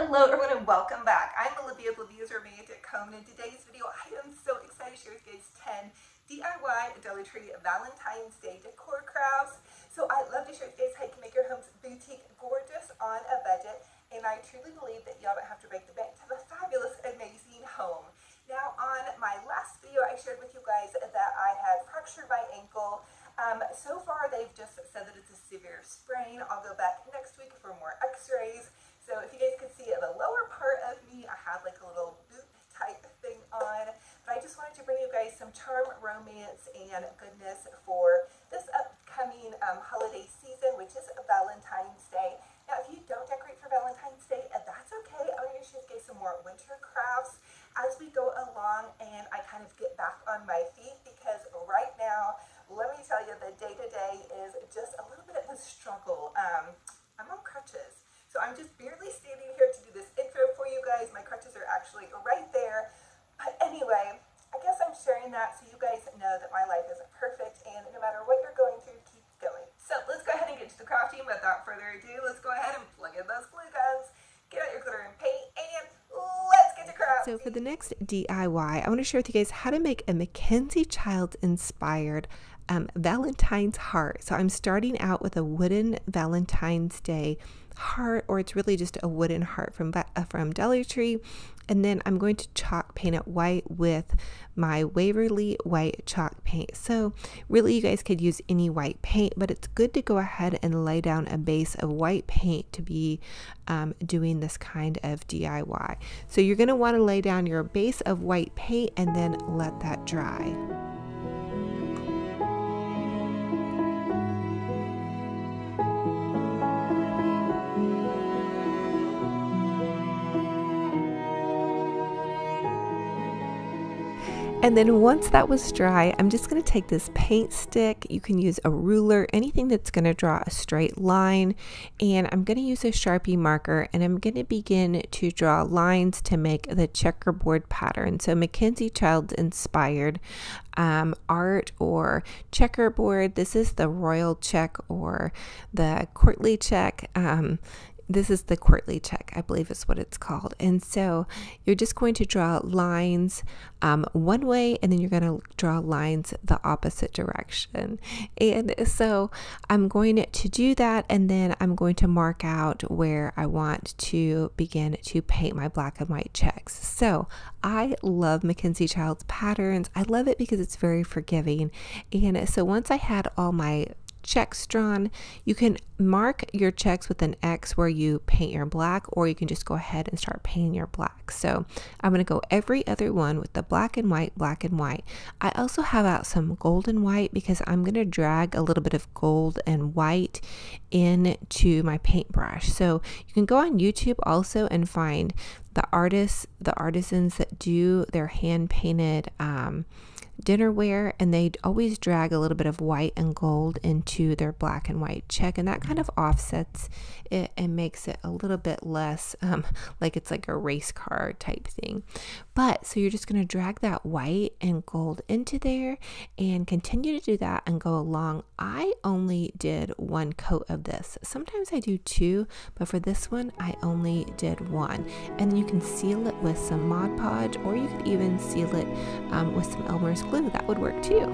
Hello everyone and welcome back. I'm Olivia's Romantic Home, and in today's video I am so excited to share with you guys 10 DIY Dollar Tree Valentine's Day decor crafts. So I love to share with you guys how you can make your homes boutique gorgeous on a budget, and I truly believe that y'all don't have to break the bank to have a fabulous, amazing home. Now on my last video I shared with you guys that I had fractured my ankle. So far they've just said that it's a severe sprain. I'll go back next week for more x-rays. So if you guys could see the lower part of me, I had like a little boot type thing on. But I just wanted to bring you guys some charm, romance, and goodness for this upcoming holiday season, which is Valentine's Day. Now if you don't decorate for Valentine's Day, that's okay. I'm going to show you guys some more winter crafts as we go along and I kind of get back on my feet, because right now, let me tell you, the day-to-day is just a little bit of a struggle. I'm on crutches. So I'm just barely standing here to do this intro for you guys. My crutches are actually right there. But anyway, I guess I'm sharing that so you guys know that my life is perfect, and no matter what you're going through, keep going. So let's go ahead and get to the crafting. Without further ado, let's go ahead and plug in those glue guns, get out your glitter and paint, and let's get to crafting. So for the next DIY, I want to share with you guys how to make a Mackenzie Childs inspired Valentine's heart. So I'm starting out with a wooden Valentine's Day heart, or it's really just a wooden heart from Dollar Tree, and then I'm going to chalk paint it white with my Waverly white chalk paint. So really you guys could use any white paint, but it's good to go ahead and lay down a base of white paint to be doing this kind of DIY. So you're going to want to lay down your base of white paint and then let that dry. And then once that was dry, I'm just going to take this paint stick. You can use a ruler, anything that's going to draw a straight line. And I'm going to use a Sharpie marker, and I'm going to begin to draw lines to make the checkerboard pattern. So Mackenzie Childs inspired art or checkerboard. This is the royal check or the courtly check. This is the courtly check, I believe is what it's called. And so you're just going to draw lines one way, and then you're going to draw lines the opposite direction. And so I'm going to do that, and then I'm going to mark out where I want to begin to paint my black and white checks. So I love Mackenzie Childs patterns. I love it because it's very forgiving. And so once I had all my checks drawn, you can mark your checks with an X where you paint your black, or you can just go ahead and start painting your black. So I'm going to go every other one with the black and white, black and white. I also have out some gold and white because I'm going to drag a little bit of gold and white into my paintbrush. So you can go on YouTube also and find the artisans that do their hand painted dinnerware, and they always drag a little bit of white and gold into their black and white check, and that kind of offsets it and makes it a little bit less like it's like a race car type thing. But so you're just going to drag that white and gold into there and continue to do that and go along. I only did one coat of this. Sometimes I do two, but for this one I only did one. And then you can seal it with some Mod Podge, or you could even seal it with some Elmer's glue. That would work too.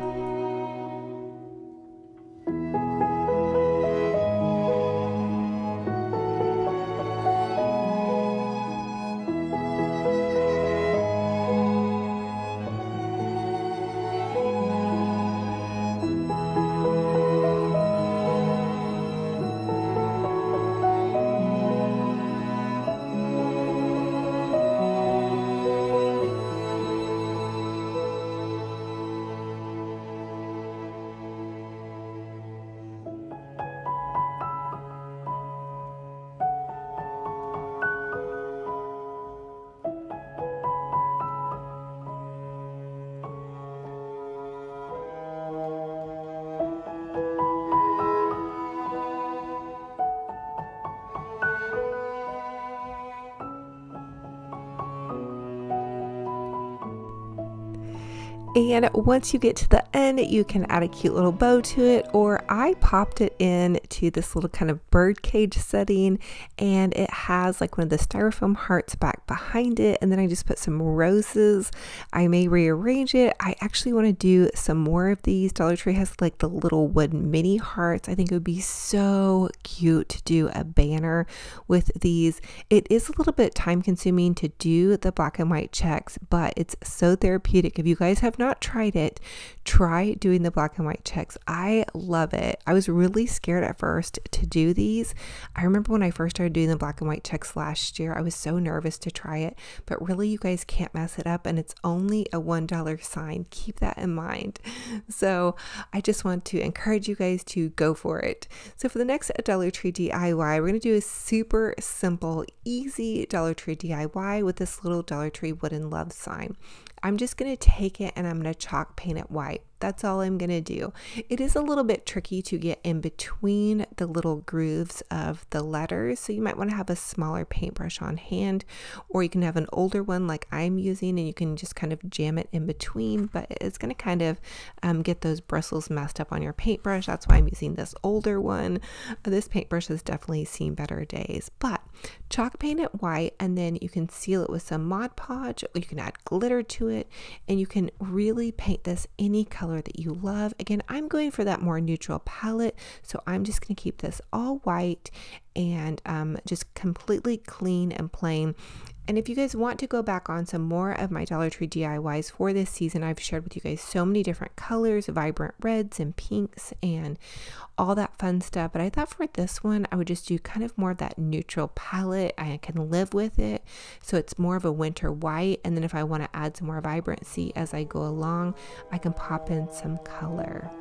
And once you get to the end, you can add a cute little bow to it, or I popped it in to this little kind of bird cage setting, and it has like one of the styrofoam hearts back behind it, and then I just put some roses. I may rearrange it. I actually want to do some more of these. Dollar Tree has like the little wooden mini hearts. I think it would be so cute to do a banner with these. It is a little bit time consuming to do the black and white checks, but it's so therapeutic. If you guys have not tried it, try doing the black and white checks. I love it. I was really scared at first to do these. I remember when I first started doing the black and white checks last year, I was so nervous to try it, but really you guys can't mess it up, and it's only a $1 sign. Keep that in mind. So I just want to encourage you guys to go for it. So for the next Dollar Tree DIY, we're going to do a super simple, easy Dollar Tree DIY with this little Dollar Tree wooden love sign. I'm just going to take it and I'm going to chalk paint it white. That's all I'm going to do. It is a little bit tricky to get in between the little grooves of the letters, so you might want to have a smaller paintbrush on hand, or you can have an older one like I'm using and you can just kind of jam it in between, but it's going to kind of get those bristles messed up on your paintbrush. That's why I'm using this older one. This paintbrush has definitely seen better days, but chalk paint it white, and then you can seal it with some Mod Podge, or you can add glitter to it, and you can really paint this any color that you love. Again, I'm going for that more neutral palette, so I'm just going to keep this all white and just completely clean and plain. And if you guys want to go back on some more of my Dollar Tree DIYs for this season, I've shared with you guys so many different colors, vibrant reds and pinks and all that fun stuff. But I thought for this one, I would just do kind of more of that neutral palette. I can live with it. So it's more of a winter white. And then if I want to add some more vibrancy as I go along, I can pop in some color.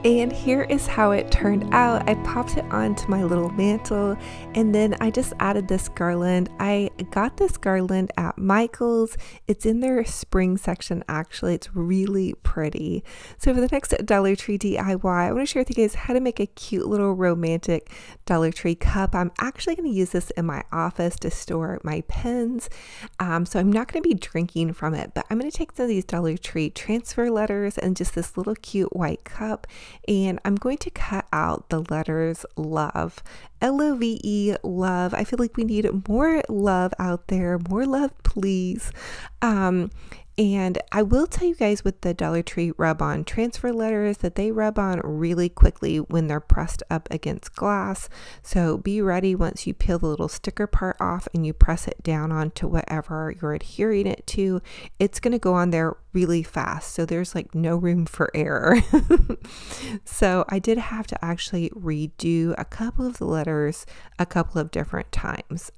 And here is how it turned out. I popped it onto my little mantle, and then I just added this garland. I got this garland at Michael's. It's in their spring section, actually. It's really pretty. So for the next Dollar Tree DIY, I want to share with you guys how to make a cute little romantic Dollar Tree cup. I'm actually going to use this in my office to store my pens. So I'm not going to be drinking from it, but I'm going to take some of these Dollar Tree transfer letters and just this little cute white cup. And I'm going to cut out the letters love, L-O-V-E, love. I feel like we need more love out there, more love, please. And I will tell you guys with the Dollar Tree rub-on transfer letters that they rub on really quickly when they're pressed up against glass. So be ready once you peel the little sticker part off and you press it down onto whatever you're adhering it to. It's going to go on there really fast. So there's like no room for error. So I did have to actually redo a couple of the letters a couple of different times.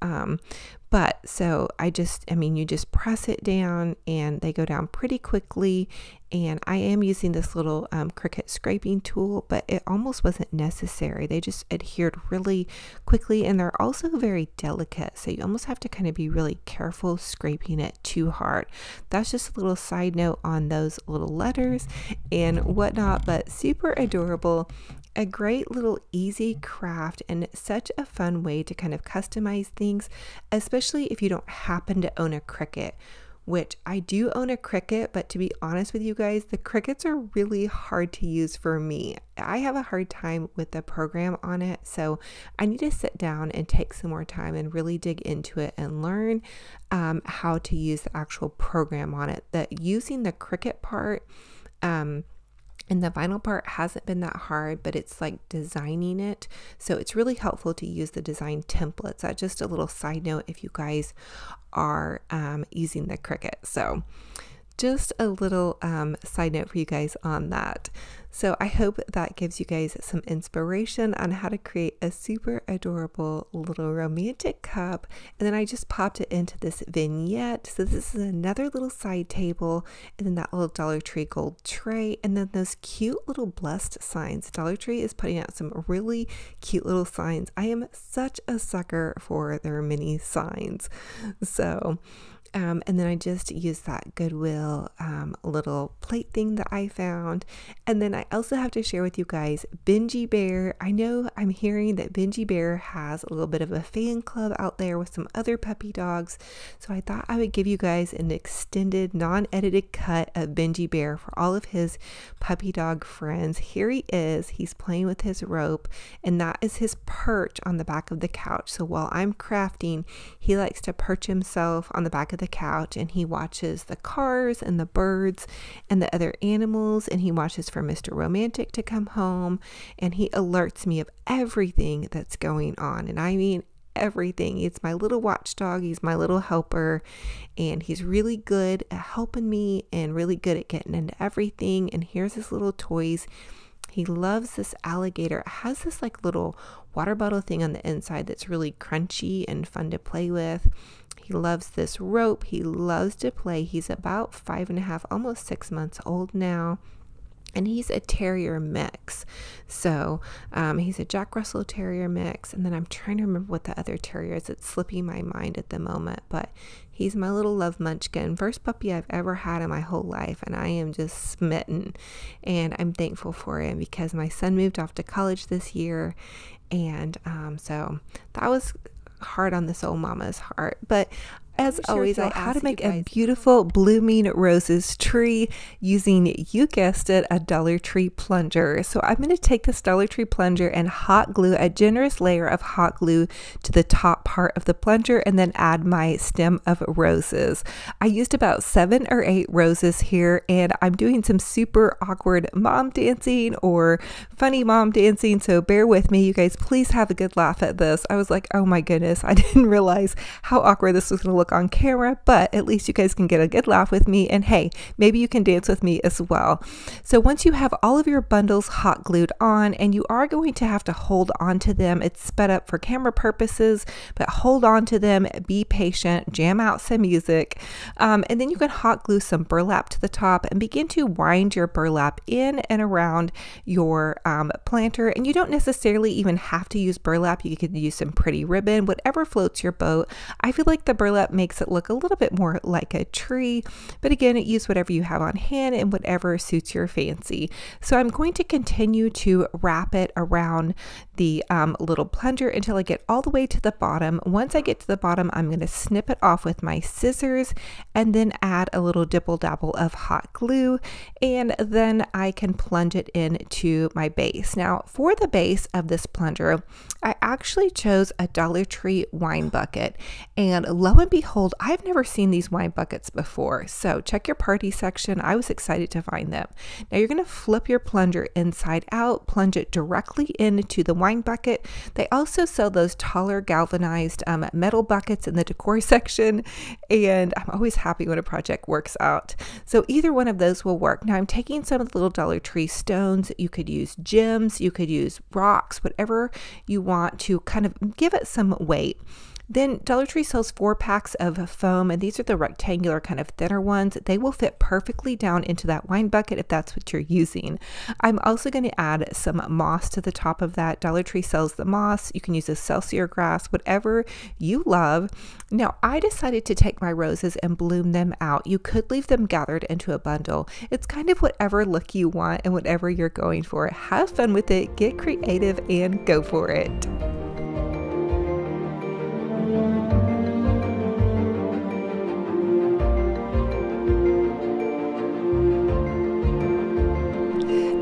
But so you just press it down and they go down pretty quickly. And I am using this little Cricut scraping tool, but it almost wasn't necessary. They just adhered really quickly, and they're also very delicate. So you almost have to kind of be really careful scraping it too hard. That's just a little side note on those little letters and whatnot, but super adorable. A great little easy craft and such a fun way to kind of customize things, especially if you don't happen to own a Cricut, which I do own a Cricut, but to be honest with you guys, the Cricuts are really hard to use for me. I have a hard time with the program on it, so I need to sit down and take some more time and really dig into it and learn how to use the actual program on it. Using the Cricut part, and the vinyl part hasn't been that hard, but it's like designing it. So it's really helpful to use the design templates. That's just a little side note if you guys are using the Cricut. So just a little side note for you guys on that. So I hope that gives you guys some inspiration on how to create a super adorable little romantic cup. And then I just popped it into this vignette. So this is another little side table, and then that little Dollar Tree gold tray, and then those cute little blessed signs. Dollar Tree is putting out some really cute little signs. I am such a sucker for their mini signs. So and then I just used that Goodwill little plate thing that I found. And then I also have to share with you guys Benji Bear. I know I'm hearing that Benji Bear has a little bit of a fan club out there with some other puppy dogs. So I thought I would give you guys an extended, non-edited cut of Benji Bear for all of his puppy dog friends. Here he is. He's playing with his rope, and that is his perch on the back of the couch. So while I'm crafting, he likes to perch himself on the back of the couch, and he watches the cars and the birds and the other animals, and he watches for Mr. Romantic to come home, and he alerts me of everything that's going on. And I mean everything. It's my little watchdog. He's my little helper, and he's really good at helping me and really good at getting into everything. And here's his little toys. He loves this alligator. It has this like little water bottle thing on the inside that's really crunchy and fun to play with. He loves this rope. He loves to play. He's about 5.5, almost 6 months old now. And he's a terrier mix. So he's a Jack Russell Terrier mix. And then I'm trying to remember what the other terrier is. It's slipping my mind at the moment. But he's my little love munchkin. First puppy I've ever had in my whole life. And I am just smitten. And I'm thankful for him because my son moved off to college this year. And so that was hard on this old mama's heart. But as always, I how to make a beautiful blooming roses tree using, you guessed it, a Dollar Tree plunger. So I'm going to take this Dollar Tree plunger and hot glue a generous layer of hot glue to the top part of the plunger, and then add my stem of roses. I used about 7 or 8 roses here, and I'm doing some super awkward mom dancing or funny mom dancing, so bear with me. You guys, please have a good laugh at this. I was like, oh my goodness, I didn't realize how awkward this was going to look on camera, but at least you guys can get a good laugh with me, and hey, maybe you can dance with me as well. So once you have all of your bundles hot glued on, and you are going to have to hold on to them, it's sped up for camera purposes, but hold on to them, be patient, jam out some music, and then you can hot glue some burlap to the top and begin to wind your burlap in and around your planter. And you don't necessarily even have to use burlap. You could use some pretty ribbon, whatever floats your boat. I feel like the burlap makes it look a little bit more like a tree, but again, use whatever you have on hand and whatever suits your fancy. So I'm going to continue to wrap it around the little plunger until I get all the way to the bottom. Once I get to the bottom, I'm going to snip it off with my scissors and then add a little dibble dabble of hot glue, and then I can plunge it into my base. Now for the base of this plunger, I actually chose a Dollar Tree wine bucket, and lo and behold, I've never seen these wine buckets before. So check your party section. I was excited to find them. Now you're going to flip your plunger inside out, plunge it directly into the wine bucket. They also sell those taller galvanized metal buckets in the decor section, and I'm always happy when a project works out. So either one of those will work. Now I'm taking some of the little Dollar Tree stones. You could use gems, you could use rocks, whatever you want to kind of give it some weight. Then Dollar Tree sells 4 packs of foam, and these are the rectangular kind of thinner ones. They will fit perfectly down into that wine bucket if that's what you're using. I'm also going to add some moss to the top of that. Dollar Tree sells the moss. You can use Excelsior grass, whatever you love. Now I decided to take my roses and bloom them out. You could leave them gathered into a bundle. It's kind of whatever look you want and whatever you're going for. Have fun with it, get creative, and go for it.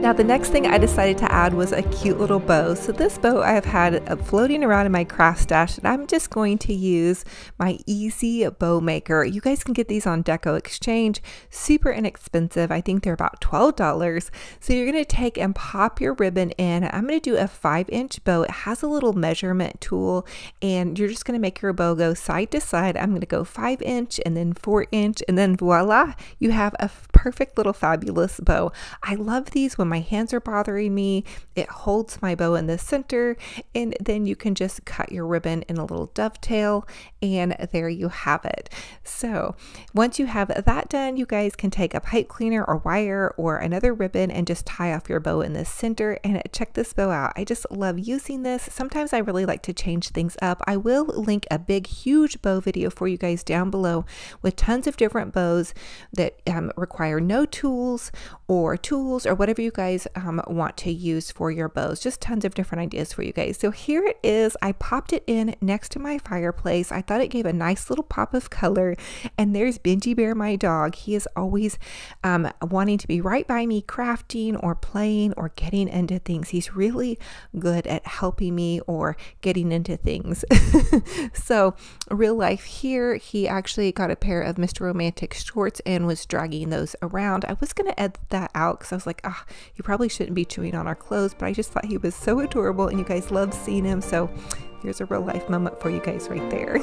Now the next thing I decided to add was a cute little bow. So this bow I have had floating around in my craft stash, and I'm just going to use my Easy Bow Maker. You guys can get these on Deco Exchange, super inexpensive. I think they're about $12. So you're going to take and pop your ribbon in. I'm going to do a 5-inch bow. It has a little measurement tool, and you're just going to make your bow go side to side. I'm going to go 5-inch and then 4-inch, and then voila, you have a perfect little fabulous bow. I love these when my hands are bothering me. It holds my bow in the center, and then you can just cut your ribbon in a little dovetail, and there you have it. So once you have that done, you guys can take a pipe cleaner or wire or another ribbon and just tie off your bow in the center. And check this bow out. I just love using this. Sometimes I really like to change things up. I will link a big huge bow video for you guys down below with tons of different bows that require no tools or whatever you guys want to use for your bows. Just tons of different ideas for you guys. So here it is. I popped it in next to my fireplace. I thought it gave a nice little pop of color. And there's Benji Bear, my dog. He is always wanting to be right by me, crafting or playing or getting into things. He's really good at helping me or getting into things. So real life here, he actually got a pair of Mr. Romantic shorts and was dragging those around. I was going to edit that out because I was like, he probably shouldn't be chewing on our clothes, but I just thought he was so adorable and you guys love seeing him. So here's a real life moment for you guys right there.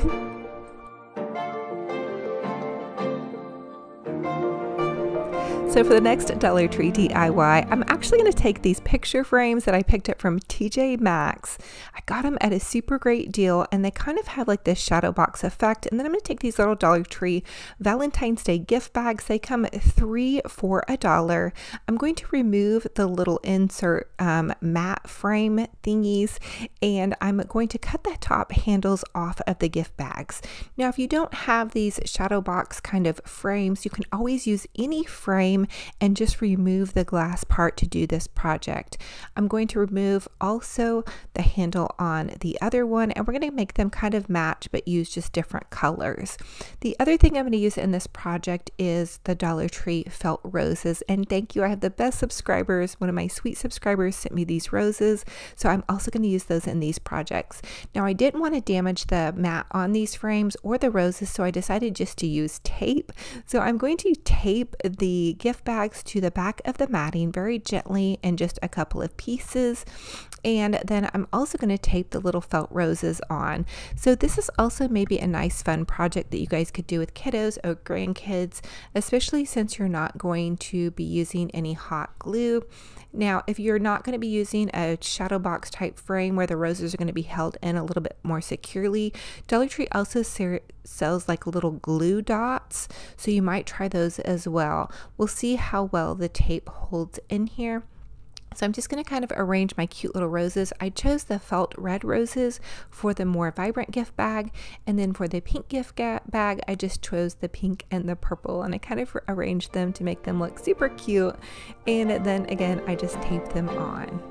So for the next Dollar Tree DIY, I'm actually going to take these picture frames that I picked up from TJ Maxx. I got them at a super great deal, and they kind of have like this shadow box effect. And then I'm going to take these little Dollar Tree Valentine's Day gift bags. They come 3 for $1. I'm going to remove the little insert matte frame thingies, and I'm going to cut the top handles off of the gift bags. Now, if you don't have these shadow box kind of frames, you can always use any frame and just remove the glass part to do this project. I'm going to remove also the handle on the other one, and we're going to make them kind of match but use just different colors. The other thing I'm going to use in this project is the Dollar Tree felt roses, and thank you, I have the best subscribers. One of my sweet subscribers sent me these roses, so I'm also going to use those in these projects. Now I didn't want to damage the mat on these frames or the roses, so I decided just to use tape. So I'm going to tape the gift bags to the back of the matting very gently in just a couple of pieces, and then I'm also going to tape the little felt roses on. So this is also maybe a nice fun project that you guys could do with kiddos or grandkids, especially since you're not going to be using any hot glue. Now, if you're not going to be using a shadow box type frame where the roses are going to be held in a little bit more securely, Dollar Tree also sells like little glue dots, so you might try those as well. We'll see how well the tape holds in here. So I'm just going to kind of arrange my cute little roses. I chose the felt red roses for the more vibrant gift bag, and then for the pink gift bag I just chose the pink and the purple, and I kind of arranged them to make them look super cute, and then again I just taped them on.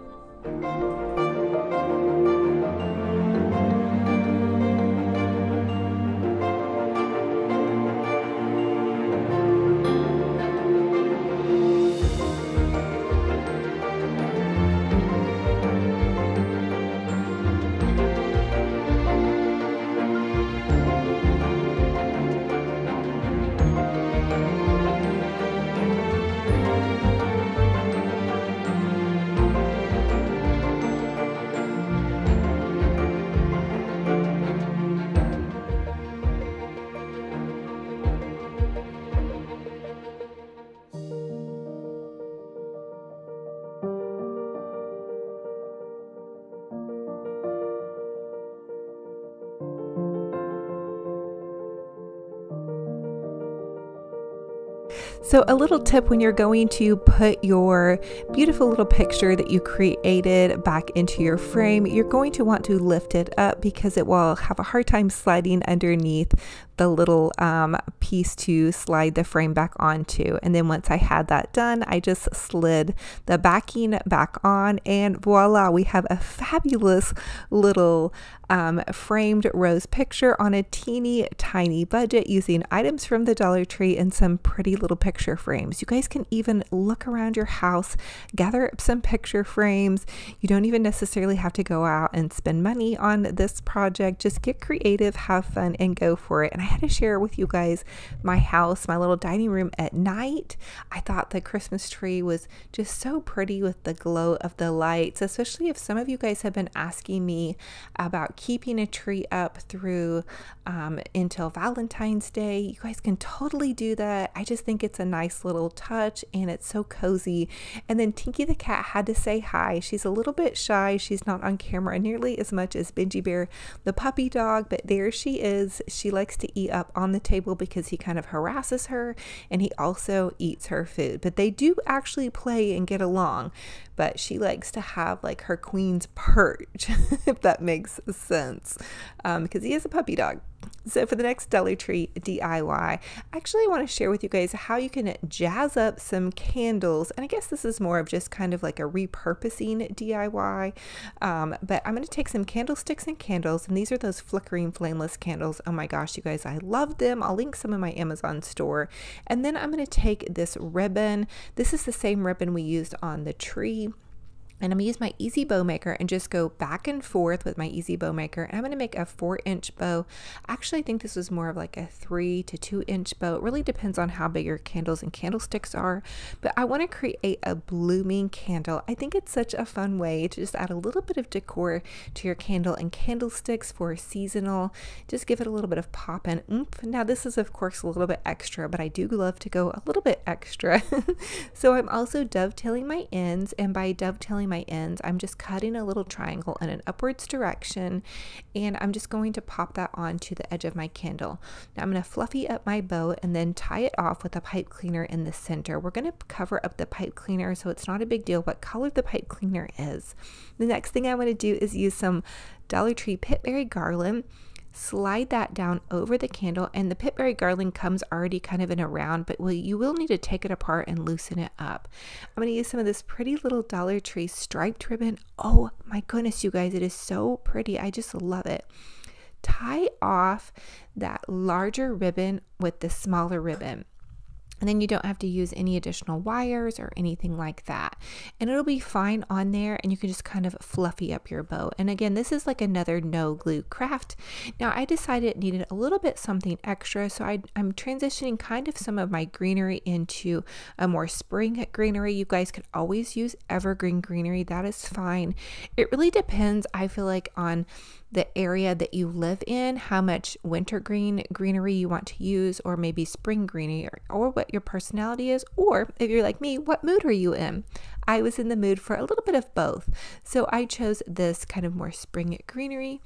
So a little tip when you're going to put your beautiful little picture that you created back into your frame, you're going to want to lift it up because it will have a hard time sliding underneath the little piece to slide the frame back onto. And then once I had that done, I just slid the backing back on, and voila, we have a fabulous little framed rose picture on a teeny tiny budget using items from the Dollar Tree and some pretty little picture frames. You guys can even look around your house, gather up some picture frames. You don't even necessarily have to go out and spend money on this project. Just get creative, have fun, and go for it. And I had to share with you guys my house, my little dining room at night. I thought the Christmas tree was just so pretty with the glow of the lights, especially if some of you guys have been asking me about keeping a tree up through until Valentine's Day. You guys can totally do that. I just think it's a nice little touch and it's so cozy. And then Tinky the cat had to say hi. She's a little bit shy. She's not on camera nearly as much as Benji Bear, the puppy dog, but there she is. She likes to eat up on the table because he kind of harasses her, and he also eats her food. But they do actually play and get along, but she likes to have like her queen's perch, if that makes sense, because he is a puppy dog. So for the next Dollar Tree DIY, actually I want to share with you guys how you can jazz up some candles. And I guess this is more of just kind of like a repurposing DIY. But I'm going to take some candlesticks and candles, and these are those flickering flameless candles. Oh my gosh, you guys, I love them. I'll link some in my Amazon store. And then I'm going to take this ribbon. This is the same ribbon we used on the tree. And I'm going to use my Easy Bow Maker and just go back and forth with my Easy Bow Maker. And I'm going to make a 4-inch bow. Actually, I think this was more of like a 3 to 2-inch bow. It really depends on how big your candles and candlesticks are. But I want to create a blooming candle. I think it's such a fun way to just add a little bit of decor to your candle and candlesticks for seasonal. Just give it a little bit of pop and oomph. Now, this is, of course, a little bit extra, but I do love to go a little bit extra. So I'm also dovetailing my ends, and by dovetailing my ends, I'm just cutting a little triangle in an upwards direction, and I'm just going to pop that onto the edge of my candle. Now I'm going to fluffy up my bow and then tie it off with a pipe cleaner in the center. We're going to cover up the pipe cleaner, so it's not a big deal what color the pipe cleaner is. The next thing I want to do is use some Dollar Tree pitberry garland. Slide that down over the candle, and the pitberry garland comes already kind of in a round, but you will need to take it apart and loosen it up. I'm going to use some of this pretty little Dollar Tree striped ribbon. Oh my goodness, you guys, it is so pretty. I just love it. Tie off that larger ribbon with the smaller ribbon. And then you don't have to use any additional wires or anything like that. And it'll be fine on there, and you can just kind of fluffy up your bow. And again, this is like another no glue craft. Now I decided it needed a little bit something extra, so I'm transitioning kind of some of my greenery into a more spring greenery. You guys could always use evergreen greenery. That is fine. It really depends, I feel like, on the area that you live in, how much winter greenery you want to use, or maybe spring greenery, or what your personality is, or if you're like me, what mood are you in? I was in the mood for a little bit of both, so I chose this kind of more spring greenery,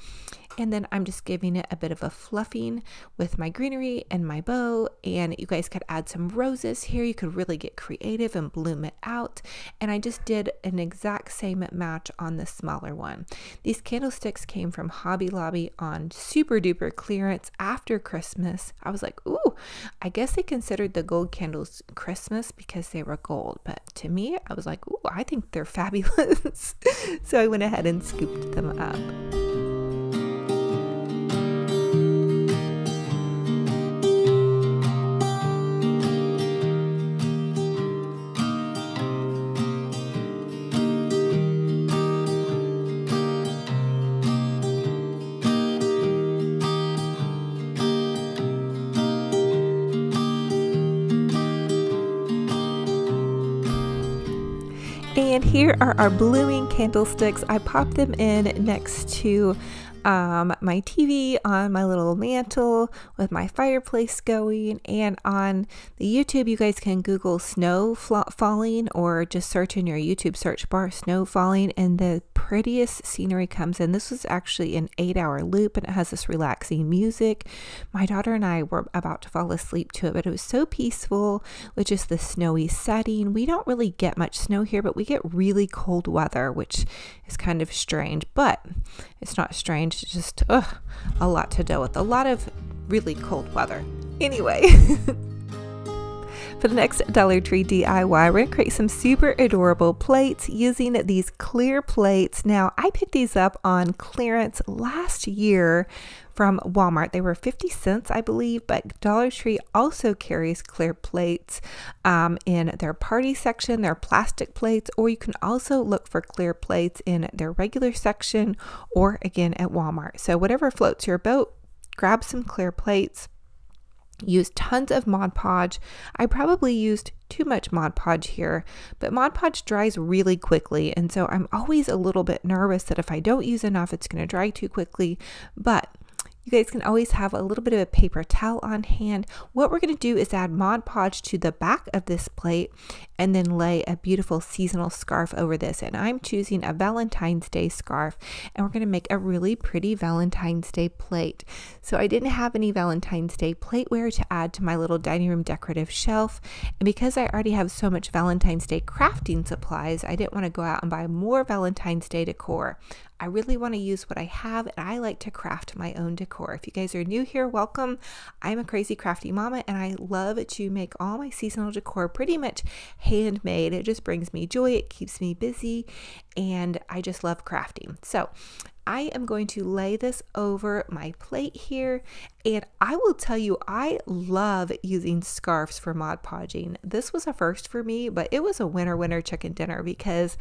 and then I'm just giving it a bit of a fluffing with my greenery and my bow. And you guys could add some roses here. You could really get creative and bloom it out. And I just did an exact same match on the smaller one. These candlesticks came from Hobby Lobby on super duper clearance after Christmas. I was like, ooh, I guess they considered the gold candles Christmas because they were gold, but to me, I was like, ooh, I think they're fabulous. So I went ahead and scooped them up. And here are our blooming candlesticks. I popped them in next to my TV on my little mantle with my fireplace going. And on the YouTube, you guys can Google snow falling, or just search in your YouTube search bar snow falling, and the prettiest scenery comes in. This was actually an 8-hour loop, and it has this relaxing music. My daughter and I were about to fall asleep to it, but it was so peaceful with just the snowy setting. We don't really get much snow here, but we get really cold weather, which is kind of strange, but it's not strange. It's just a lot to deal with. A lot of really cold weather. Anyway, for the next Dollar Tree DIY, we're going to create some super adorable plates using these clear plates. Now, I picked these up on clearance last year from Walmart. They were 50 cents, I believe, but Dollar Tree also carries clear plates in their party section, their plastic plates, or you can also look for clear plates in their regular section or again at Walmart. So whatever floats your boat, grab some clear plates. Use tons of Mod Podge. I probably used too much Mod Podge here, but Mod Podge dries really quickly, and so I'm always a little bit nervous that if I don't use enough, it's going to dry too quickly. But you guys can always have a little bit of a paper towel on hand. What we're going to do is add Mod Podge to the back of this plate and then lay a beautiful seasonal scarf over this. And I'm choosing a Valentine's Day scarf, and we're going to make a really pretty Valentine's Day plate. So I didn't have any Valentine's Day plateware to add to my little dining room decorative shelf. And because I already have so much Valentine's Day crafting supplies, I didn't want to go out and buy more Valentine's Day decor. I really want to use what I have, and I like to craft my own decor. If you guys are new here, welcome. I'm a crazy crafty mama, and I love to make all my seasonal decor pretty much handmade. It just brings me joy, it keeps me busy, and I just love crafting. So I am going to lay this over my plate here, and I will tell you, I love using scarves for Mod Podging. This was a first for me, but it was a winner chicken dinner because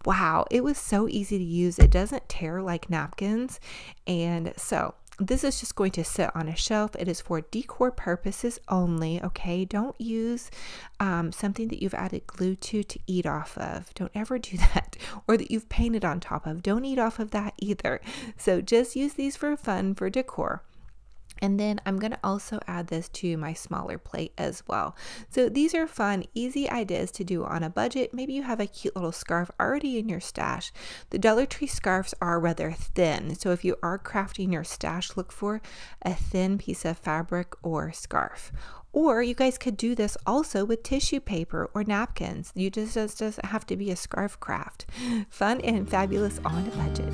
wow, it was so easy to use. It doesn't tear like napkins, and so this is just going to sit on a shelf. It is for decor purposes only, okay? Don't use something that you've added glue to eat off of. Don't ever do that. Or that you've painted on top of. Don't eat off of that either. So just use these for fun, for decor. And then I'm going to also add this to my smaller plate as well. So these are fun, easy ideas to do on a budget. Maybe you have a cute little scarf already in your stash. The Dollar Tree scarves are rather thin. So if you are crafting your stash, look for a thin piece of fabric or scarf. Or you guys could do this also with tissue paper or napkins. You just doesn't have to be a scarf craft. Fun and fabulous on a budget.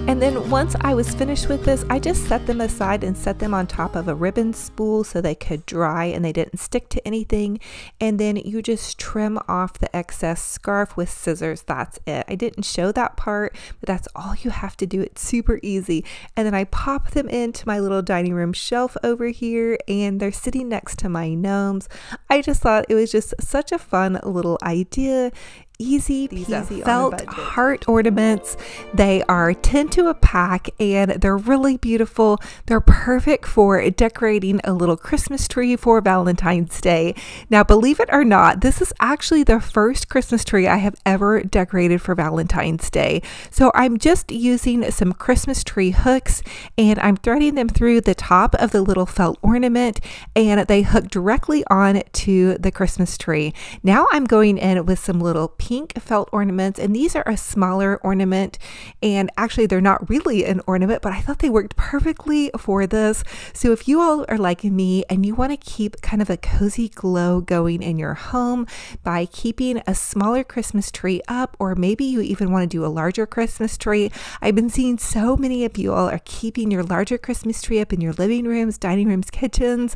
And then once I was finished with this, I just set them aside and set them on top of a ribbon spool so they could dry and they didn't stick to anything. And then you just trim off the excess scarf with scissors. That's it. I didn't show that part, but that's all you have to do. It's super easy. And then I pop them into my little dining room shelf over here, and they're sitting next to my gnomes. I just thought it was just such a fun little idea. Easy peasy felt heart ornaments. They are 10 to a pack and they're really beautiful. They're perfect for decorating a little Christmas tree for Valentine's Day. Now, believe it or not, this is actually the first Christmas tree I have ever decorated for Valentine's Day. So I'm just using some Christmas tree hooks and I'm threading them through the top of the little felt ornament, and they hook directly on to the Christmas tree. Now I'm going in with some little pink felt ornaments, and these are a smaller ornament, and actually they're not really an ornament, but I thought they worked perfectly for this. So if you all are like me and you want to keep kind of a cozy glow going in your home by keeping a smaller Christmas tree up, or maybe you even want to do a larger Christmas tree, I've been seeing so many of you all are keeping your larger Christmas tree up in your living rooms, dining rooms, kitchens,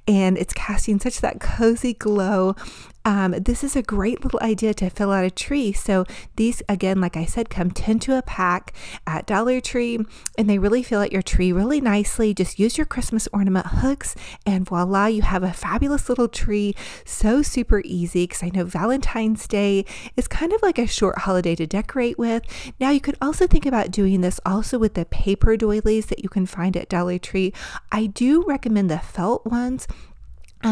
and it's casting such that cozy glow. This is a great little idea to fill out a tree. So these, again, like I said, come 10 to a pack at Dollar Tree, and they really fill out your tree really nicely. Just use your Christmas ornament hooks and voila, you have a fabulous little tree. So super easy, because I know Valentine's Day is kind of like a short holiday to decorate with. Now you could also think about doing this also with the paper doilies that you can find at Dollar Tree. I do recommend the felt ones,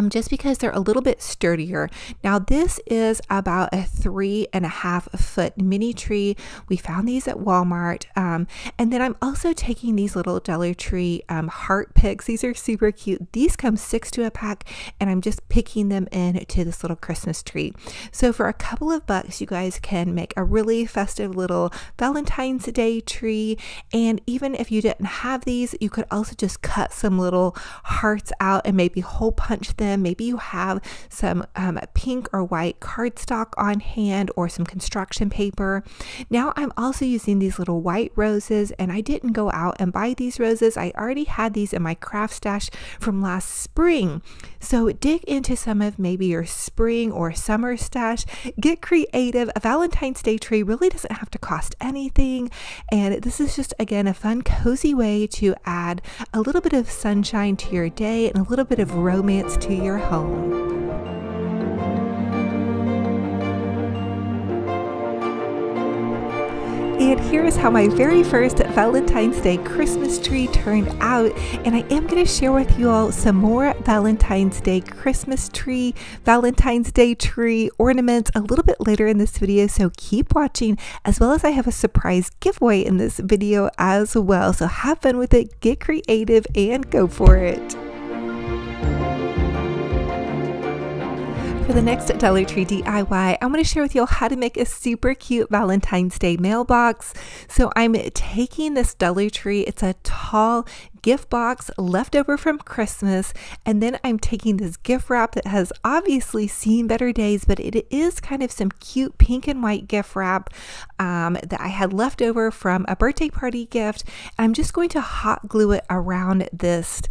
just because they're a little bit sturdier. Now this is about a 3.5 foot mini tree. We found these at Walmart. And then I'm also taking these little Dollar Tree heart picks. These are super cute. These come 6 to a pack, and I'm just picking them into this little Christmas tree. So for a couple of bucks, you guys can make a really festive little Valentine's Day tree. And even if you didn't have these, you could also just cut some little hearts out and maybe hole punch them. Maybe you have some pink or white cardstock on hand or some construction paper. Now I'm also using these little white roses, and I didn't go out and buy these roses. I already had these in my craft stash from last spring. So dig into some of maybe your spring or summer stash. Get creative. A Valentine's Day tree really doesn't have to cost anything, and this is just, again, a fun, cozy way to add a little bit of sunshine to your day and a little bit of romance to your home. And here is how my very first Valentine's Day Christmas tree turned out. And I am going to share with you all some more Valentine's Day Christmas tree, Valentine's Day tree ornaments a little bit later in this video. So keep watching, as well as I have a surprise giveaway in this video as well. So have fun with it, get creative, and go for it. For the next Dollar Tree DIY, I'm going to share with you all how to make a super cute Valentine's Day mailbox. So I'm taking this Dollar Tree, it's a tall gift box left over from Christmas, and then I'm taking this gift wrap that has obviously seen better days, but it is kind of some cute pink and white gift wrap that I had left over from a birthday party gift. I'm just going to hot glue it around this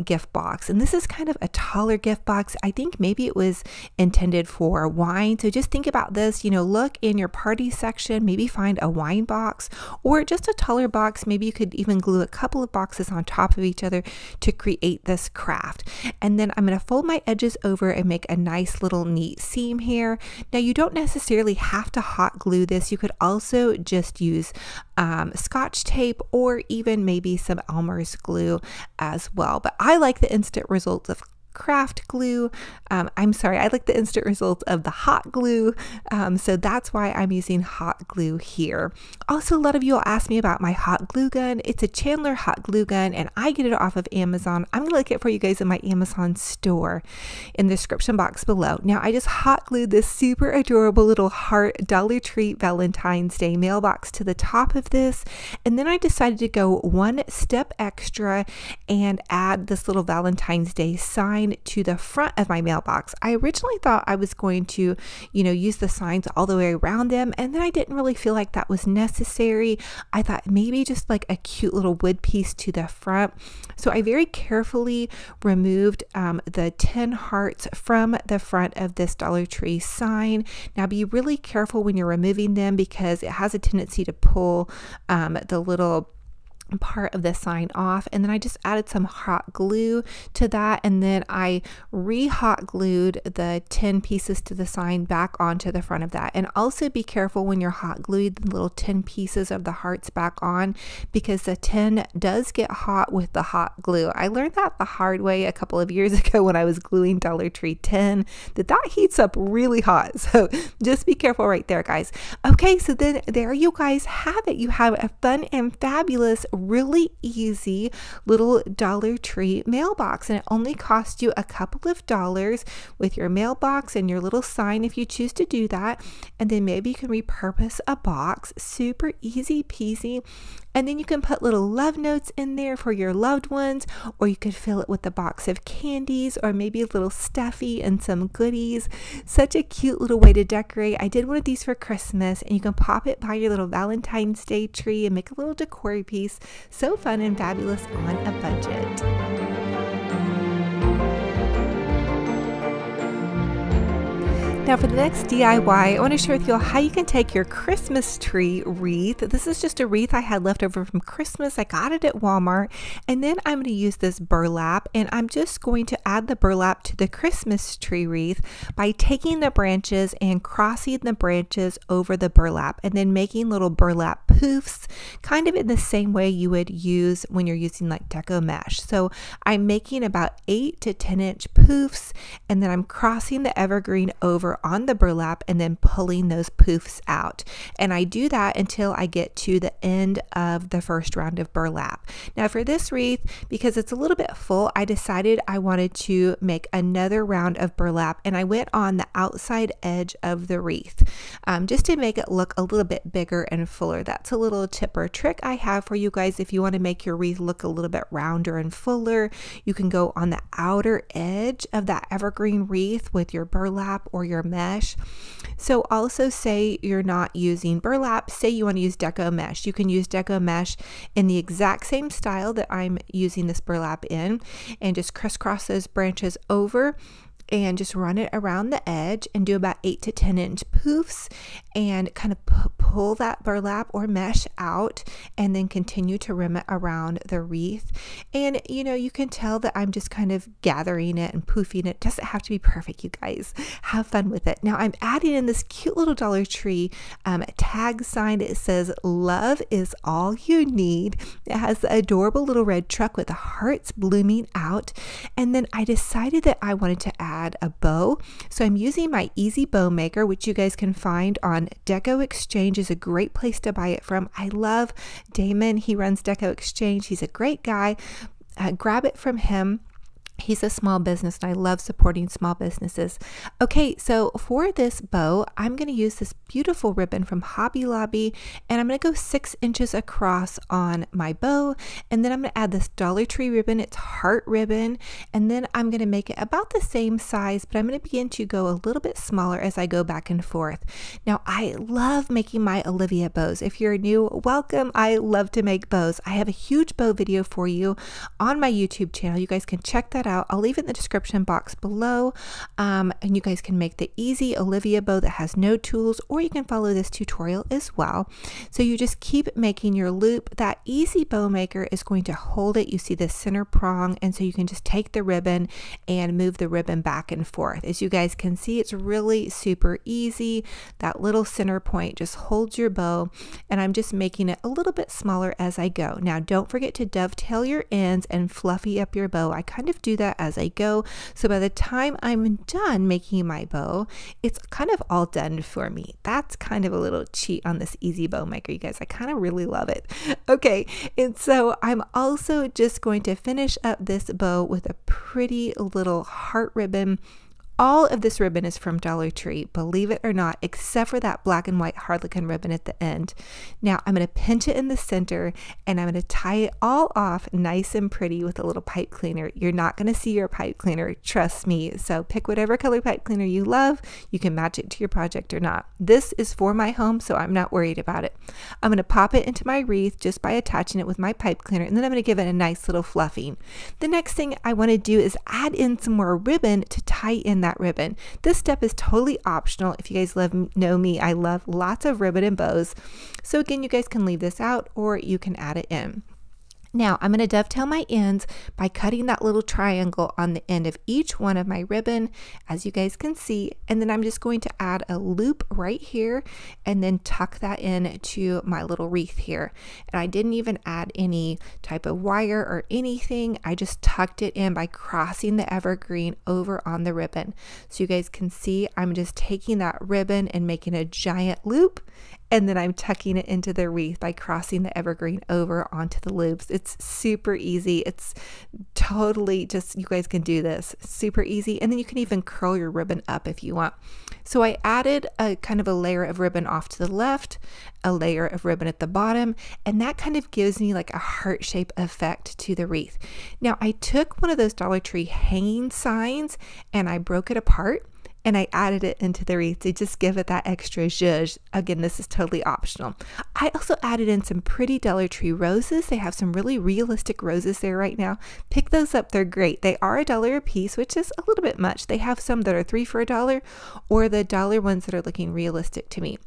gift box, and this is kind of a taller gift box. I think maybe it was intended for wine, so just think about this, you know, look in your party section, maybe find a wine box or just a taller box. Maybe you could even glue a couple of boxes on top of each other to create this craft. And then I'm going to fold my edges over and make a nice little neat seam here. Now you don't necessarily have to hot glue this. You could also just use Scotch tape or even maybe some Elmer's glue as well. But I like the instant results of craft glue. I like the instant results of the hot glue. So that's why I'm using hot glue here. Also, a lot of you will ask me about my hot glue gun. It's a Chandler hot glue gun, and I get it off of Amazon. I'm going to link it for you guys in my Amazon store in the description box below. Now, I just hot glued this super adorable little heart Dollar Tree Valentine's Day mailbox to the top of this. And then I decided to go one step extra and add this little Valentine's Day sign to the front of my mailbox. I originally thought I was going to, use the signs all the way around them, and then I didn't really feel like that was necessary. I thought maybe just like a cute little wood piece to the front. So I very carefully removed the 10 hearts from the front of this Dollar Tree sign. Now be really careful when you're removing them because it has a tendency to pull the little part of the sign off. And then I just added some hot glue to that, and then I re-hot glued the 10 pieces to the sign back onto the front of that. And also be careful when you're hot glued the little 10 pieces of the hearts back on, because the 10 does get hot with the hot glue. I learned that the hard way a couple of years ago when I was gluing Dollar Tree 10, that heats up really hot. So just be careful right there, guys. Okay, so then there you guys have it. You have a fun and fabulous, really easy little Dollar Tree mailbox, and it only costs you a couple of dollars with your mailbox and your little sign if you choose to do that. And then maybe you can repurpose a box, super easy peasy. And then you can put little love notes in there for your loved ones, or you could fill it with a box of candies or maybe a little stuffy and some goodies. Such a cute little way to decorate. I did one of these for Christmas, and you can pop it by your little Valentine's Day tree and make a little decor piece. So fun and fabulous on a budget. Now for the next DIY, I want to share with you all how you can take your Christmas tree wreath. This is just a wreath I had left over from Christmas. I got it at Walmart. And then I'm going to use this burlap, and I'm just going to add the burlap to the Christmas tree wreath by taking the branches and crossing the branches over the burlap, and then making little burlap poofs, kind of in the same way you would use when you're using like deco mesh. So I'm making about 8 to 10 inch poofs, and then I'm crossing the evergreen over over on the burlap and then pulling those poofs out. And I do that until I get to the end of the first round of burlap. Now for this wreath, because it's a little bit full, I decided I wanted to make another round of burlap, and I went on the outside edge of the wreath just to make it look a little bit bigger and fuller. That's a little tip or trick I have for you guys. If you want to make your wreath look a little bit rounder and fuller, you can go on the outer edge of that evergreen wreath with your burlap or your mesh. So also say you're not using burlap, say you want to use deco mesh. You can use deco mesh in the exact same style that I'm using this burlap in, and just crisscross those branches over and just run it around the edge and do about 8 to 10 inch poofs and kind of pull that burlap or mesh out, and then continue to rim it around the wreath. And you can tell that I'm just kind of gathering it and poofing it. It doesn't have to be perfect, you guys. Have fun with it. Now I'm adding in this cute little Dollar Tree tag sign. It says "Love is all you need." It has the adorable little red truck with the hearts blooming out. And then I decided that I wanted to add a bow. So I'm using my Easy Bow Maker, which you guys can find on Deco Exchange. Is a great place to buy it from. I love Damon. He runs Deco Exchange. He's a great guy. Grab it from him. He's a small business, and I love supporting small businesses. Okay, so for this bow, I'm going to use this beautiful ribbon from Hobby Lobby, and I'm going to go 6 inches across on my bow, and then I'm going to add this Dollar Tree ribbon. It's heart ribbon, and then I'm going to make it about the same size, but I'm going to begin to go a little bit smaller as I go back and forth. Now, I love making my Olivia bows. If you're new, welcome. I love to make bows. I have a huge bow video for you on my YouTube channel. You guys can check that out. I'll leave it in the description box below, and you guys can make the easy Olivia bow that has no tools, or you can follow this tutorial as well. So you just keep making your loop. That Easy Bow Maker is going to hold it. You see the center prong, and so you can just take the ribbon and move the ribbon back and forth. As you guys can see, it's really super easy. That little center point just holds your bow, and I'm just making it a little bit smaller as I go. Now don't forget to dovetail your ends and fluffy up your bow. I kind of do that as I go, so by the time I'm done making my bow, it's kind of all done for me. That's kind of a little cheat on this Easy Bow Maker, you guys. I kind of really love it. Okay, and so I'm also just going to finish up this bow with a pretty little heart ribbon. All of this ribbon is from Dollar Tree, believe it or not, except for that black and white harlequin ribbon at the end. Now I'm going to pinch it in the center, and I'm going to tie it all off nice and pretty with a little pipe cleaner. You're not going to see your pipe cleaner, trust me. So pick whatever color pipe cleaner you love. You can match it to your project or not. This is for my home, so I'm not worried about it. I'm going to pop it into my wreath just by attaching it with my pipe cleaner, and then I'm going to give it a nice little fluffing. The next thing I want to do is add in some more ribbon to tie in that ribbon. This step is totally optional. If you guys know me, I love lots of ribbon and bows. So again, you guys can leave this out, or you can add it in. Now I'm going to dovetail my ends by cutting that little triangle on the end of each one of my ribbon, as you guys can see, and then I'm just going to add a loop right here and then tuck that in to my little wreath here. And I didn't even add any type of wire or anything. I just tucked it in by crossing the evergreen over on the ribbon. So you guys can see I'm just taking that ribbon and making a giant loop, and then I'm tucking it into the wreath by crossing the evergreen over onto the loops. It's super easy. It's totally just, you guys can do this. Super easy. And then you can even curl your ribbon up if you want. So I added a kind of a layer of ribbon off to the left, a layer of ribbon at the bottom, and that kind of gives me like a heart shape effect to the wreath. Now I took one of those Dollar Tree hanging signs and I broke it apart, and I added it into the wreath to just give it that extra zhuzh. Again, this is totally optional. I also added in some pretty Dollar Tree roses. They have some really realistic roses there right now. Pick those up, they're great. They are $1 a piece, which is a little bit much. They have some that are 3 for $1, or the dollar ones that are looking realistic to me.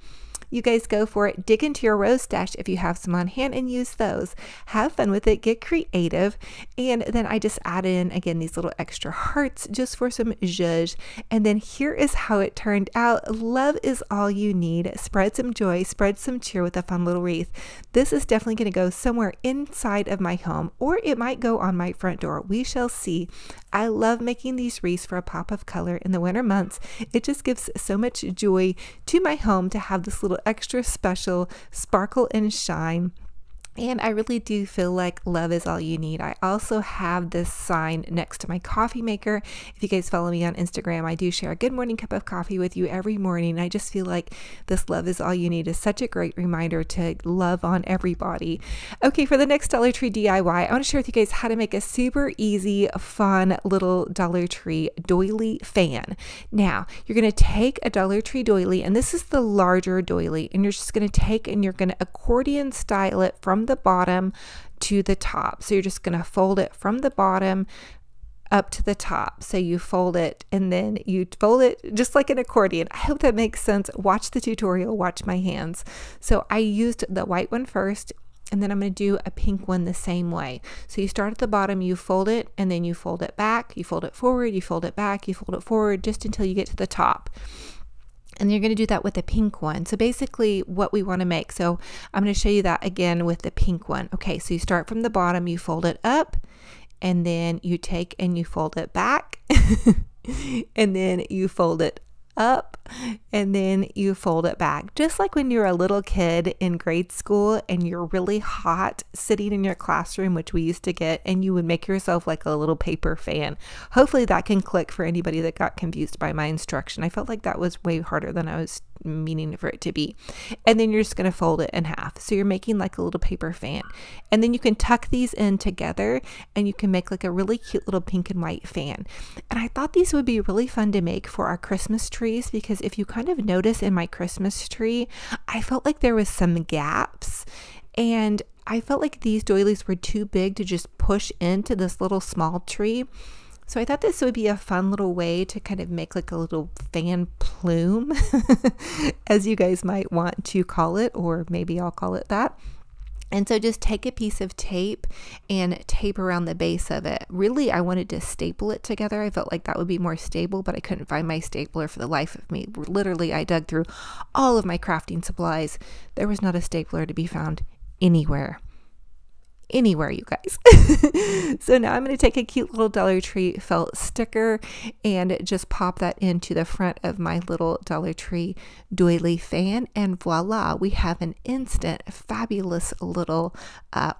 You guys go for it. Dig into your rose stash if you have some on hand and use those. Have fun with it. Get creative. And then I just add in, again, these little extra hearts just for some zhuzh. And then here is how it turned out. Love is all you need. Spread some joy, spread some cheer with a fun little wreath. This is definitely going to go somewhere inside of my home, or it might go on my front door. We shall see. I love making these wreaths for a pop of color in the winter months. It just gives so much joy to my home to have this little extra special sparkle and shine. And I really do feel like love is all you need. I also have this sign next to my coffee maker. If you guys follow me on Instagram, I do share a good morning cup of coffee with you every morning. I just feel like this love is all you need is such a great reminder to love on everybody. Okay, for the next Dollar Tree DIY, I want to share with you guys how to make a super easy, fun little Dollar Tree doily fan. Now, you're going to take a Dollar Tree doily, and this is the larger doily, and you're just going to take and you're going to accordion style it from the bottom to the top. So you're just going to fold it from the bottom up to the top. So you fold it and then you fold it just like an accordion. I hope that makes sense. Watch the tutorial, watch my hands. So I used the white one first, and then I'm going to do a pink one the same way. So you start at the bottom, you fold it, and then you fold it back, you fold it forward, you fold it back, you fold it forward, just until you get to the top. And you're going to do that with the pink one. So basically what we want to make. So I'm going to show you that again with the pink one. Okay, so you start from the bottom, you fold it up, and then you take and you fold it back, and then you fold it up, and then you fold it back. Just like when you're a little kid in grade school and you're really hot sitting in your classroom, which we used to get, and you would make yourself like a little paper fan. Hopefully that can click for anybody that got confused by my instruction. I felt like that was way harder than I was meaning for it to be. And then you're just going to fold it in half. So you're making like a little paper fan. And then you can tuck these in together and you can make like a really cute little pink and white fan. And I thought these would be really fun to make for our Christmas trees, because if you kind of notice in my Christmas tree, I felt like there was some gaps, and I felt like these doilies were too big to just push into this little small tree. So I thought this would be a fun little way to kind of make like a little fan plume, as you guys might want to call it, or maybe I'll call it that. And so just take a piece of tape and tape around the base of it. Really, I wanted to staple it together. I felt like that would be more stable, but I couldn't find my stapler for the life of me. Literally, I dug through all of my crafting supplies. There was not a stapler to be found anywhere. Anywhere, you guys. So now I'm going to take a cute little Dollar Tree felt sticker and just pop that into the front of my little Dollar Tree doily fan, and voila, we have an instant fabulous little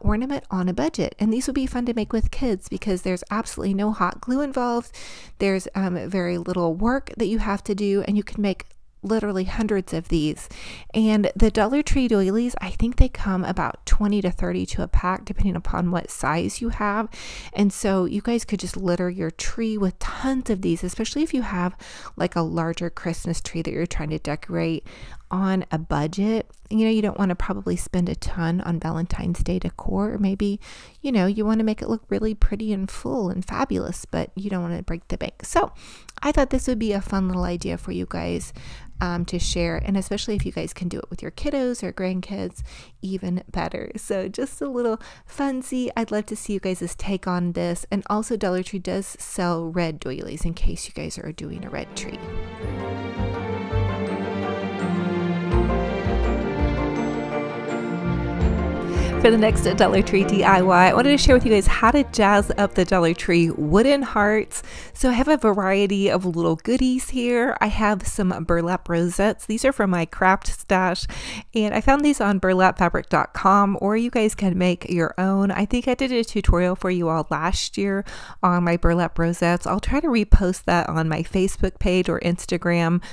ornament on a budget. And these would be fun to make with kids because there's absolutely no hot glue involved. There's very little work that you have to do, and you can make literally hundreds of these. And the Dollar Tree doilies, I think they come about 20 to 30 to a pack depending upon what size you have. And so you guys could just litter your tree with tons of these, especially if you have like a larger Christmas tree that you're trying to decorate on a budget. You know, you don't want to probably spend a ton on Valentine's Day decor, or maybe, you know, you want to make it look really pretty and full and fabulous, but you don't want to break the bank. So I thought this would be a fun little idea for you guys to share, and especially if you guys can do it with your kiddos or grandkids, even better. So just a little funsy. I'd love to see you guys' take on this. And also Dollar Tree does sell red doilies in case you guys are doing a red tree. For the next Dollar Tree DIY, I wanted to share with you guys how to jazz up the Dollar Tree wooden hearts. So I have a variety of little goodies here. I have some burlap rosettes. These are from my craft stash, and I found these on burlapfabric.com, or you guys can make your own. I think I did a tutorial for you all last year on my burlap rosettes. I'll try to repost that on my Facebook page or Instagram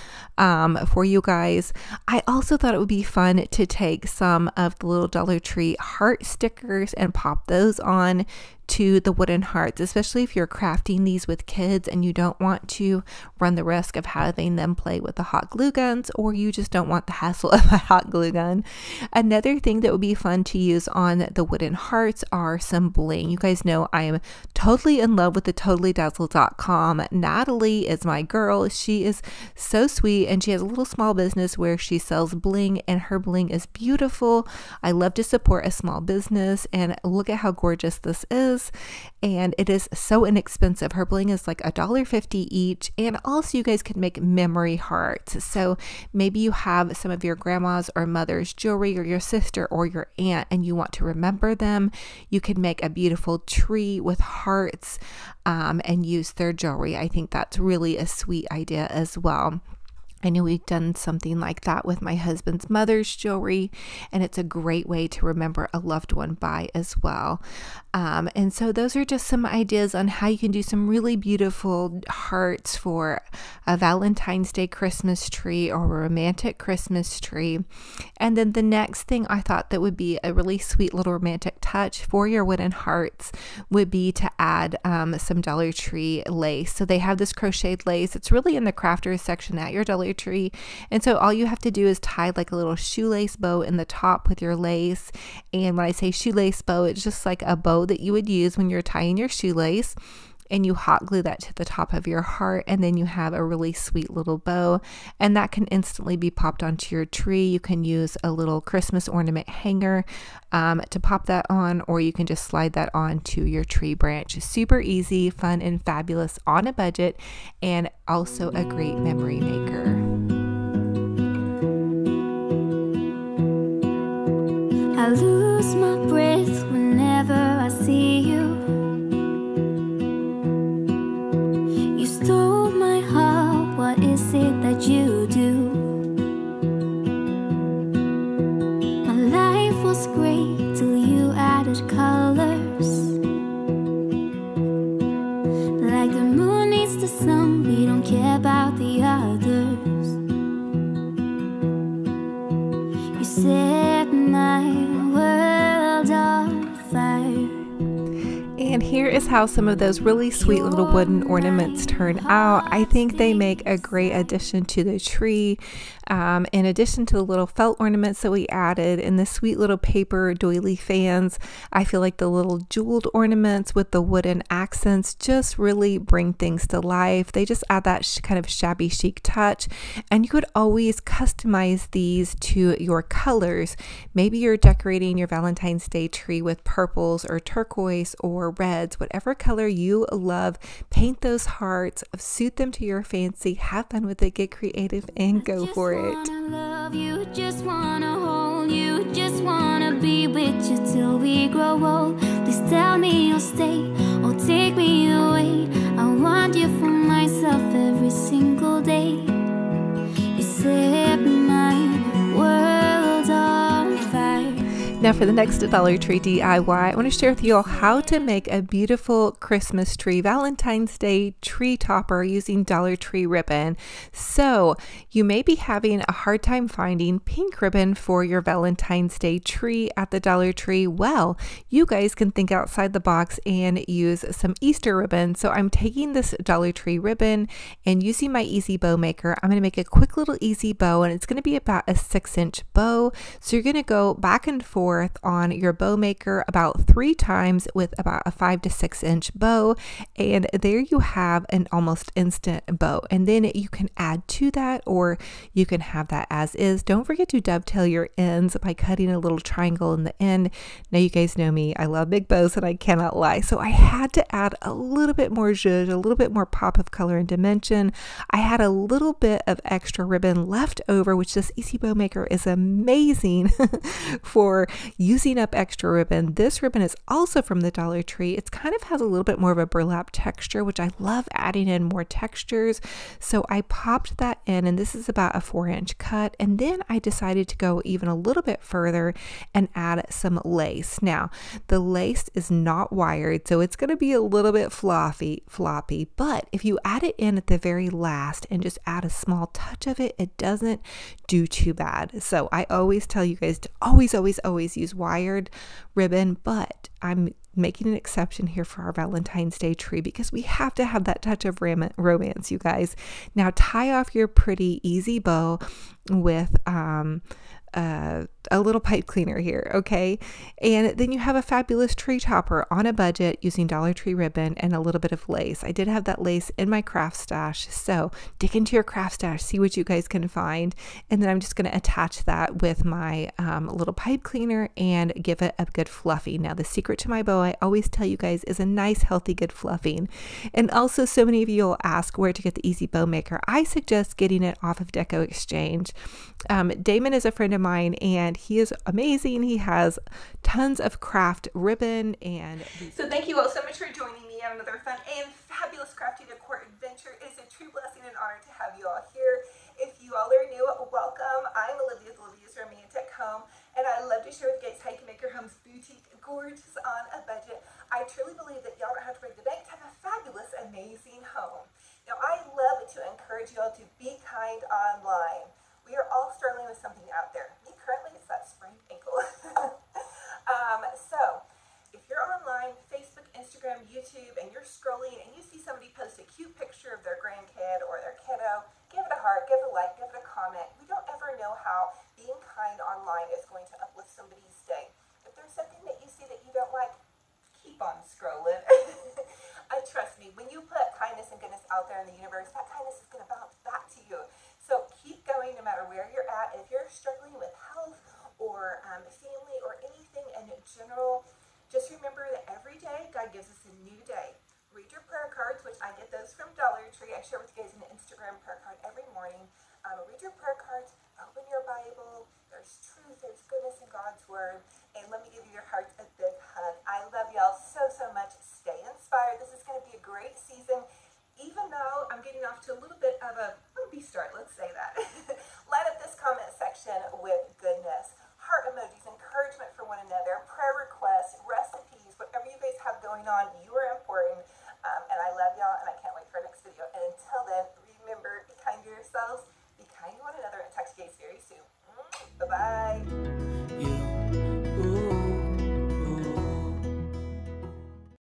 for you guys. I also thought it would be fun to take some of the little Dollar Tree heart stickers and pop those on to the wooden hearts, especially if you're crafting these with kids and you don't want to run the risk of having them play with the hot glue guns, or you just don't want the hassle of a hot glue gun. Another thing that would be fun to use on the wooden hearts are some bling. You guys know I am totally in love with the TotallyDazzle.com. Natalie is my girl. She is so sweet, and she has a little small business where she sells bling, and her bling is beautiful. I love to support a small business, and look at how gorgeous this is. And it is so inexpensive. Her bling is like $1.50 each, and also you guys can make memory hearts. So maybe you have some of your grandma's or mother's jewelry, or your sister or your aunt, and you want to remember them. You can make a beautiful tree with hearts and use their jewelry. I think that's really a sweet idea as well. I know we've done something like that with my husband's mother's jewelry, and it's a great way to remember a loved one by as well. And so those are just some ideas on how you can do some really beautiful hearts for a Valentine's Day Christmas tree or a romantic Christmas tree. And then the next thing I thought that would be a really sweet little romantic touch for your wooden hearts would be to add some Dollar Tree lace. So they have this crocheted lace. It's really in the crafters section at your Dollar Tree. And so all you have to do is tie like a little shoelace bow in the top with your lace. And when I say shoelace bow, it's just like a bow that you would use when you're tying your shoelace, and you hot glue that to the top of your heart, and then you have a really sweet little bow, and that can instantly be popped onto your tree. You can use a little Christmas ornament hanger to pop that on, or you can just slide that onto your tree branch. Super easy, fun, and fabulous on a budget, and also a great memory maker. I lose my breath whenever I see you. You stole my heart, what is it that you do? My life was great till you added colors. Like the moon needs the sun, we don't care about the others. You set my world on fire. And here is how some of those really sweet little wooden ornaments turn out. I think they make a great addition to the tree. In addition to the little felt ornaments that we added and the sweet little paper doily fans, I feel like the little jeweled ornaments with the wooden accents just really bring things to life. They just add that kind of shabby chic touch, and you could always customize these to your colors. Maybe you're decorating your Valentine's Day tree with purples or turquoise or reds, whatever color you love. Paint those hearts, suit them to your fancy, have fun with it, get creative, and go for it. Wanna love you, just wanna hold you, just wanna be with you till we grow old. Please tell me you'll stay or take me away. I want you for myself every single day. You set my world on fire. Now for the next Dollar Tree DIY, I want to share with you all how to make a beautiful Christmas tree, Valentine's Day tree topper using Dollar Tree ribbon. So you may be having a hard time finding pink ribbon for your Valentine's Day tree at the Dollar Tree. Well, you guys can think outside the box and use some Easter ribbon. So I'm taking this Dollar Tree ribbon and using my easy bow maker, I'm going to make a quick little easy bow, and it's going to be about a 6-inch bow. So you're going to go back and forth on your bow maker about 3 times with about a 5 to 6 inch bow, and there you have an almost instant bow. And then you can add to that, or you can have that as is. Don't forget to dovetail your ends by cutting a little triangle in the end. Now you guys know me, I love big bows and I cannot lie, so I had to add a little bit more zhuzh, a little bit more pop of color and dimension. I had a little bit of extra ribbon left over, which this easy bow maker is amazing for using up extra ribbon. This ribbon is also from the Dollar Tree. It kind of has a little bit more of a burlap texture, which I love adding in more textures. So I popped that in, and this is about a 4-inch cut. And then I decided to go even a little bit further and add some lace. Now, the lace is not wired, so it's going to be a little bit floppy, but if you add it in at the very last and just add a small touch of it, it doesn't do too bad. So I always tell you guys to always use wired ribbon, but I'm making an exception here for our Valentine's Day tree because we have to have that touch of romance, you guys. Now tie off your pretty easy bow with a little pipe cleaner here, okay? And then you have a fabulous tree topper on a budget using Dollar Tree ribbon and a little bit of lace. I did have that lace in my craft stash, so dig into your craft stash, see what you guys can find, and then I'm just going to attach that with my little pipe cleaner and give it a good fluffing. Now the secret to my bow, I always tell you guys, is a nice, healthy, good fluffing. And also, so many of you will ask where to get the Easy Bow Maker. I suggest getting it off of Deco Exchange. Damon is a friend of mine, and he is amazing. He has tons of craft ribbon. And so thank you all so much for joining me on another fun and fabulous crafty decor adventure. It is a true blessing and honor to have you all here. If you all are new, welcome. I'm Olivia's Romantic Home, and I love to share with you guys how you can make your homes boutique, gorgeous, on a budget. I truly believe that y'all don't have to break the bank to have a fabulous, amazing home. Now, I love to encourage you all to be kind online. We are all struggling with something out there. Me currently, it's that sprained ankle. So, if you're online, Facebook, Instagram, YouTube, and you're scrolling and you see somebody post a cute picture of their grandkid or their kiddo, give it a heart, give it a like, give it a comment. We don't ever know how being kind online is going to uplift somebody's day. If there's something that you see that you don't like, keep on scrolling. Trust me, when you put kindness and goodness out there in the universe, that kindness is going to bounce back to you. So keep going no matter where you're at. If you're struggling with health or family or anything in general, just remember that every day God gives us a new day. Read your prayer cards, which I get those from Dollar Tree. I share with you guys an Instagram prayer card every morning. Read your prayer cards, open your Bible. There's truth, there's goodness in God's Word. And let me give you your heart a big hug. I love y'all so, so much. Stay inspired. This is going to be a great season. Even though I'm getting off to a little bit of a bumpy start, let's say that. Light up this comment section with goodness, heart emojis, encouragement for one another, prayer requests, recipes, whatever you guys have going on, you